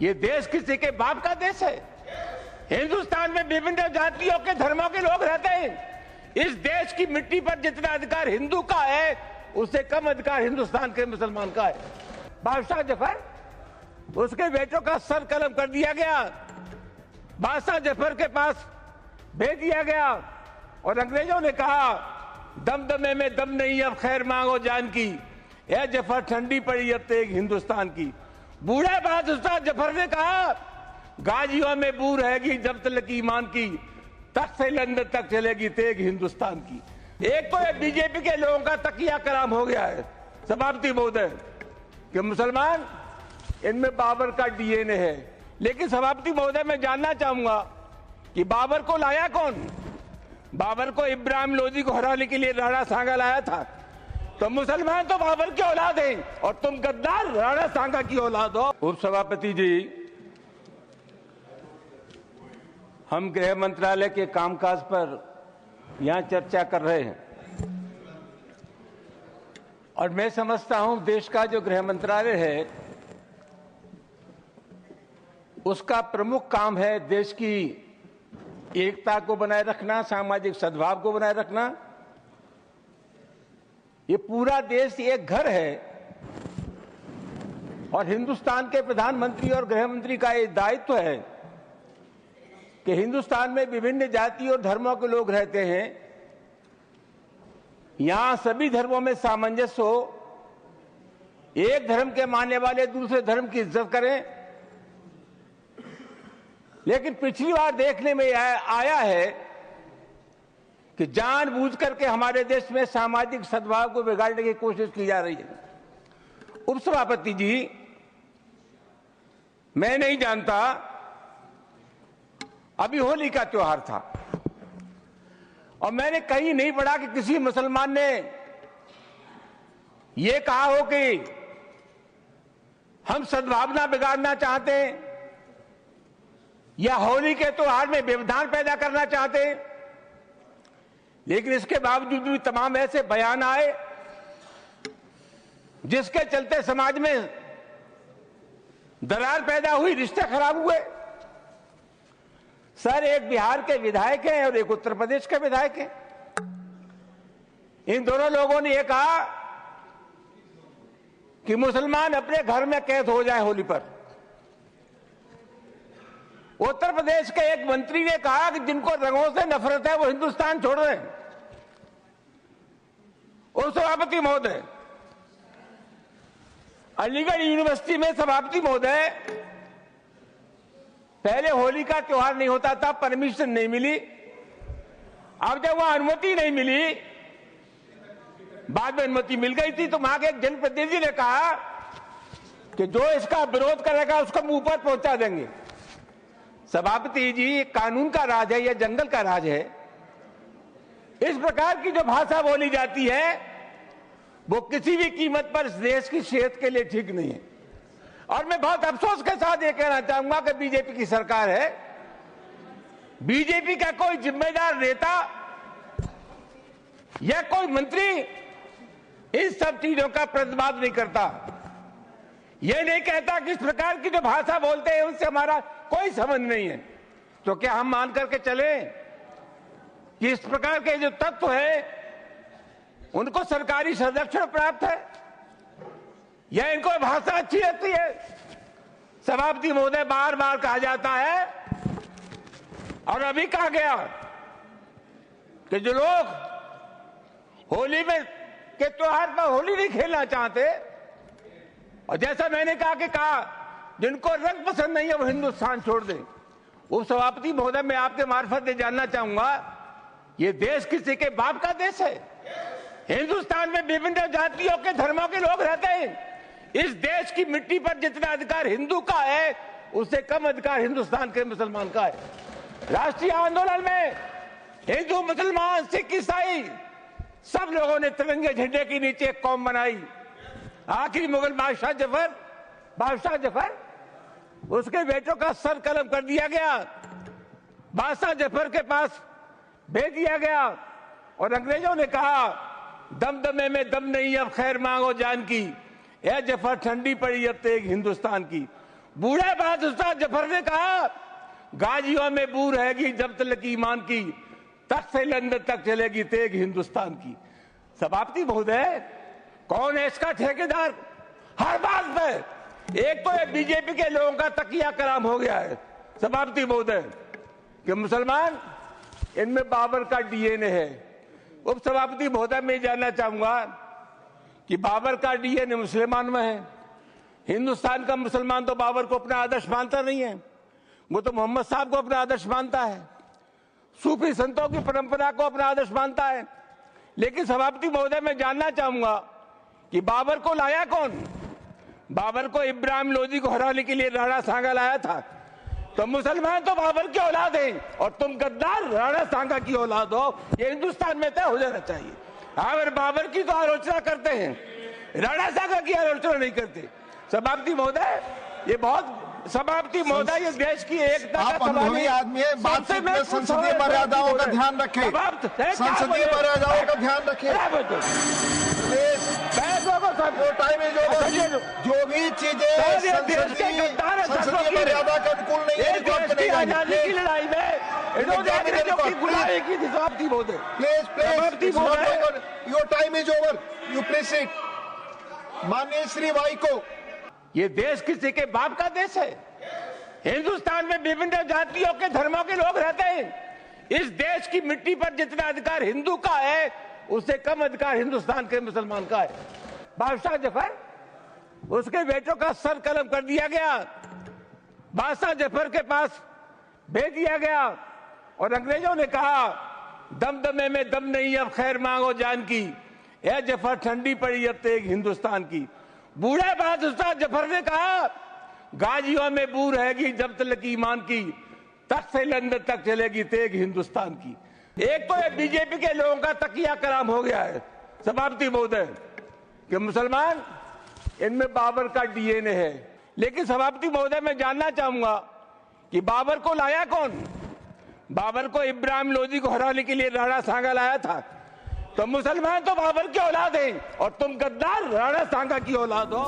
ये देश किसी के बाप का देश है। हिंदुस्तान में विभिन्न जातियों के धर्मों के लोग रहते हैं। इस देश की मिट्टी पर जितना अधिकार हिंदू का है उससे कम अधिकार हिंदुस्तान के मुसलमान का है। बादशाह जफर, उसके बेटों का सर कलम कर दिया गया, बादशाह जफर के पास भेज दिया गया और अंग्रेजों ने कहा दमदमे में दम नहीं अब खैर मांगो जान की, यह जफर ठंडी पड़ी अब तेग हिंदुस्तान की। बूढ़े बादशाह जफर ने कहा गाजियों में बू रहेगी जब तक ईमान की, तख्त से लंदन तक चलेगी तेग हिंदुस्तान की। एक तो बीजेपी के लोगों का तकिया कलाम हो गया है सभापति महोदय कि मुसलमान इनमें बाबर का डीएनए है। लेकिन सभापति महोदय मैं जानना चाहूंगा कि बाबर को लाया कौन? बाबर को इब्राहिम लोदी को हराने के लिए राणा सांगा लाया था। तो मुसलमान तो बाबर की औलाद हैं और तुम गद्दार राणा सांगा की औलाद हो। उप सभापति जी, हम गृह मंत्रालय के कामकाज पर यहां चर्चा कर रहे हैं और मैं समझता हूं देश का जो गृह मंत्रालय है उसका प्रमुख काम है देश की एकता को बनाए रखना, सामाजिक सद्भाव को बनाए रखना। ये पूरा देश एक घर है और हिंदुस्तान के प्रधानमंत्री और गृह मंत्री का ये दायित्व है कि हिंदुस्तान में विभिन्न जाति और धर्मों के लोग रहते हैं, यहां सभी धर्मों में सामंजस्य हो, एक धर्म के मानने वाले दूसरे धर्म की इज्जत करें। लेकिन पिछली बार देखने में आया है कि जानबूझ करके हमारे देश में सामाजिक सद्भाव को बिगाड़ने की कोशिश की जा रही है। उपसभापति जी, मैं नहीं जानता, अभी होली का त्योहार था और मैंने कहीं नहीं पढ़ा कि किसी मुसलमान ने यह कहा हो कि हम सद्भावना बिगाड़ना चाहते हैं या होली के त्योहार में व्यवधान पैदा करना चाहते हैं। लेकिन इसके बावजूद भी तमाम ऐसे बयान आए जिसके चलते समाज में दरार पैदा हुई, रिश्ते खराब हुए। सर, एक बिहार के विधायक हैं और एक उत्तर प्रदेश के विधायक हैं। इन दोनों लोगों ने यह कहा कि मुसलमान अपने घर में कैद हो जाए होली पर। उत्तर प्रदेश के एक मंत्री ने कहा कि जिनको रंगों से नफरत है वो हिंदुस्तान छोड़ रहे हैं। और सभापति महोदय, अलीगढ़ यूनिवर्सिटी में सभापति महोदय पहले होली का त्योहार नहीं होता था, परमिशन नहीं मिली। अब जब वहां अनुमति नहीं मिली, बाद में अनुमति मिल गई थी, तो वहां के एक जनप्रतिनिधि ने कहा कि जो इसका विरोध करेगा उसको मुंह पर पहुंचा देंगे। सभापति जी, कानून का राज है या जंगल का राज है? इस प्रकार की जो भाषा बोली जाती है वो किसी भी कीमत पर इस देश की सेहत के लिए ठीक नहीं है। और मैं बहुत अफसोस के साथ ये कहना चाहूंगा कि बीजेपी की सरकार है, बीजेपी का कोई जिम्मेदार नेता या कोई मंत्री इन सब चीजों का प्रतिवाद नहीं करता। यह नहीं कहता कि इस प्रकार की जो भाषा बोलते हैं उनसे हमारा कोई संबंध नहीं है। तो क्या हम मान करके चले कि इस प्रकार के जो तत्व है उनको सरकारी संरक्षण प्राप्त है या इनको भाषा अच्छी लगती है? सभापति महोदय, बार बार कहा जाता है और अभी कहा गया कि जो लोग होली में के त्योहार पर होली नहीं खेलना चाहते, और जैसा मैंने कहा जिनको रंग पसंद नहीं है वो हिंदुस्तान छोड़ दें। उप सभापति महोदय, मैं आपके मार्फत से जानना चाहूंगा, ये देश किसी के बाप का देश है। हिंदुस्तान में विभिन्न जातियों के धर्मों के लोग रहते हैं। इस देश की मिट्टी पर जितना अधिकार हिंदू का है उससे कम अधिकार हिंदुस्तान के मुसलमान का है। राष्ट्रीय आंदोलन में हिंदू, मुसलमान, सिख, ईसाई सब लोगों ने तिरंगे झंडे के नीचे एक कौम बनाई। आखिरी मुगल बादशाह जफर, उसके बेटों का सर कलम कर दिया गया, बादशाह जफर के पास भेज दिया गया और अंग्रेजों ने कहा दमदमे में दम नहीं अब खैर मांगो जान की, यह जफर ठंडी पड़ी अब तेग हिंदुस्तान की। बूढ़े बादशाह जफर ने कहा, गाजियों में बू रहेगी जब तक ईमान की, तख्त से लंदन तक चलेगी तेग हिंदुस्तान की। सभापति महोदय, कौन है इसका ठेकेदार? हर बात पे एक तो ये बीजेपी के लोगों का तकिया कलाम हो गया है सभापति महोदय कि मुसलमान, इनमें बाबर का डीएनए है। उप सभापति महोदय, मैं जानना चाहूंगा कि बाबर का डीएनए मुसलमान में है। हिंदुस्तान का मुसलमान तो बाबर को अपना आदर्श मानता नहीं है, वो तो मोहम्मद साहब को अपना आदर्श मानता है, सूफी संतों की परंपरा को अपना आदर्श मानता है। लेकिन सभापति महोदय, मैं जानना चाहूंगा कि बाबर को लाया कौन? बाबर को इब्राहिम लोदी को हराने के लिए राणा सांगा लाया था। तो मुसलमान तो बाबर की औलाद हैं और तुम गद्दार राणा सांगा की औलाद हो, ये हिंदुस्तान में तय हो जाना चाहिए। अगर बाबर की तो आलोचना करते हैं, राणा सांगा की आलोचना नहीं करते। सभापति महोदय, ये बहुत सभापति महोदय, ये देश की एकता आप अनुभवी आदमी है, बातचीत में संसदीय मर्यादाओं का ध्यान रखें, संसदीय मर्यादाओं का ध्यान रखें। वो टाइम इज ओवर। जो भी चीजें संसदीय मर्यादा के अनुकूल नहीं है, आजादी की लड़ाई में सभापति महोदय, please, your time is over, you please sit. माननीय श्री वाई को, ये देश किसी के बाप का देश है। हिंदुस्तान में विभिन्न जातियों के धर्मों के लोग रहते हैं। इस देश की मिट्टी पर जितना अधिकार हिंदू का है, उससे कम अधिकार हिंदुस्तान के मुसलमान का है। बादशाह जफर, उसके बेटों का सर कलम कर दिया गया, बादशाह जफर के पास भेज दिया गया और अंग्रेजों ने कहा, दमदमे में दम नहीं, अब खैर मांगो जान की, यह जफर ठंडी पड़ी अब तेग हिंदुस्तान की। बूढ़े बादशाह जफर ने कहा, गाजियों में बू रहेगी जब तक ईमान की, तख्त से लंदन तक चलेगी तेग हिंदुस्तान की। एक तो ये बीजेपी के लोगों का तकिया कलाम हो गया है सभापति महोदय कि मुसलमान, इनमें बाबर का डीएनए है। लेकिन सभापति महोदय, मैं जानना चाहूंगा कि बाबर को लाया कौन? बाबर को इब्राहिम लोदी को हराने के लिए राणा सांगा लाया था। तो मुसलमान तो बाबर की औलाद हैं और तुम गद्दार राणा सांगा की औलाद हो।